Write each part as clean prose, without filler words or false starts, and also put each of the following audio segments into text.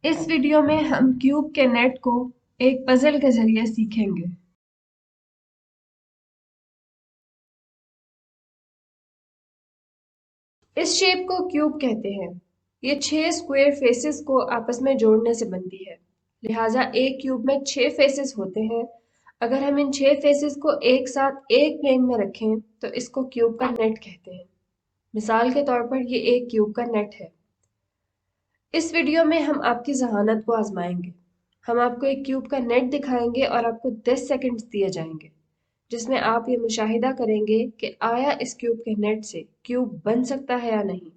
इस वीडियो में हम क्यूब के नेट को एक पजल के जरिए सीखेंगे। इस शेप को क्यूब कहते हैं। ये 6 स्क्वायर फेसेस को आपस में जोड़ने से बनती है। लिहाजा एक क्यूब में 6 फेसेस होते हैं। अगर हम इन 6 फेसेस को एक साथ एक प्लेन में रखें तो इसको क्यूब का नेट कहते हैं। मिसाल के तौर पर ये एक क्यूब का नेट है। इस वीडियो में हम आपकी जहानत को आजमाएंगे। हम आपको एक क्यूब का नेट दिखाएंगे और आपको 10 सेकंड्स दिए जाएंगे जिसमें आप ये मुशाहिदा करेंगे कि आया इस क्यूब के नेट से क्यूब बन सकता है या नहीं।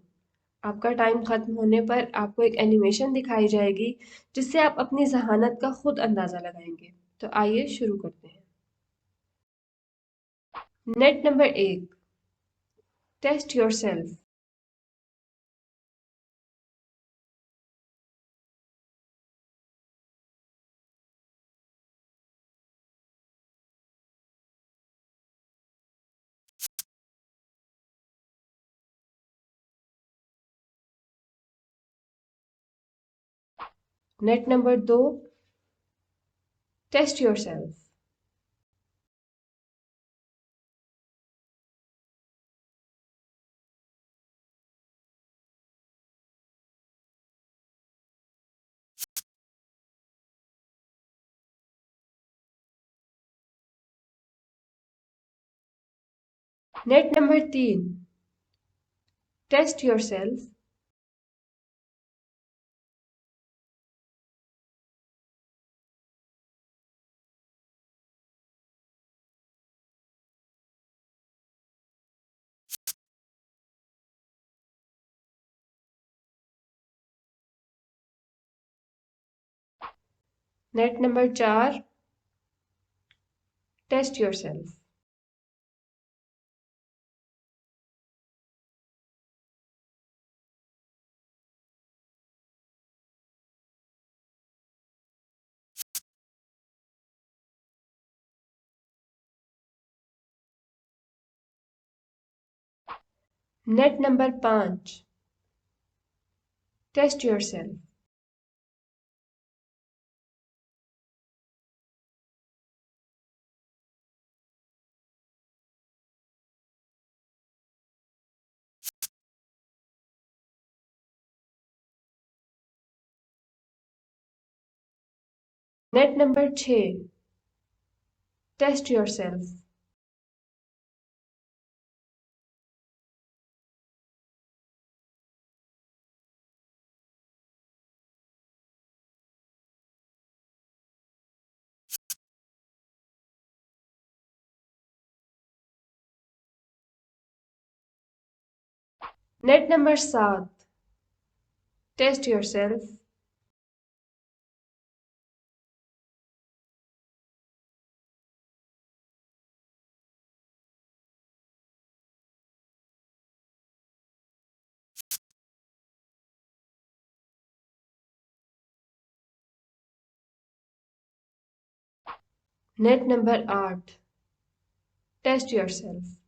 आपका टाइम खत्म होने पर आपको एक एनिमेशन दिखाई जाएगी जिससे आप अपनी जहानत का खुद अंदाजा लगाएंगे। तो आइए शुरू करते हैं। Net number 1, test yourself. Net number 2, test yourself. Net number 3, test yourself. Net number 4, test yourself. Net number 5, test yourself. Net number 6, test yourself. Net number 7, test yourself. Net number 8, test yourself.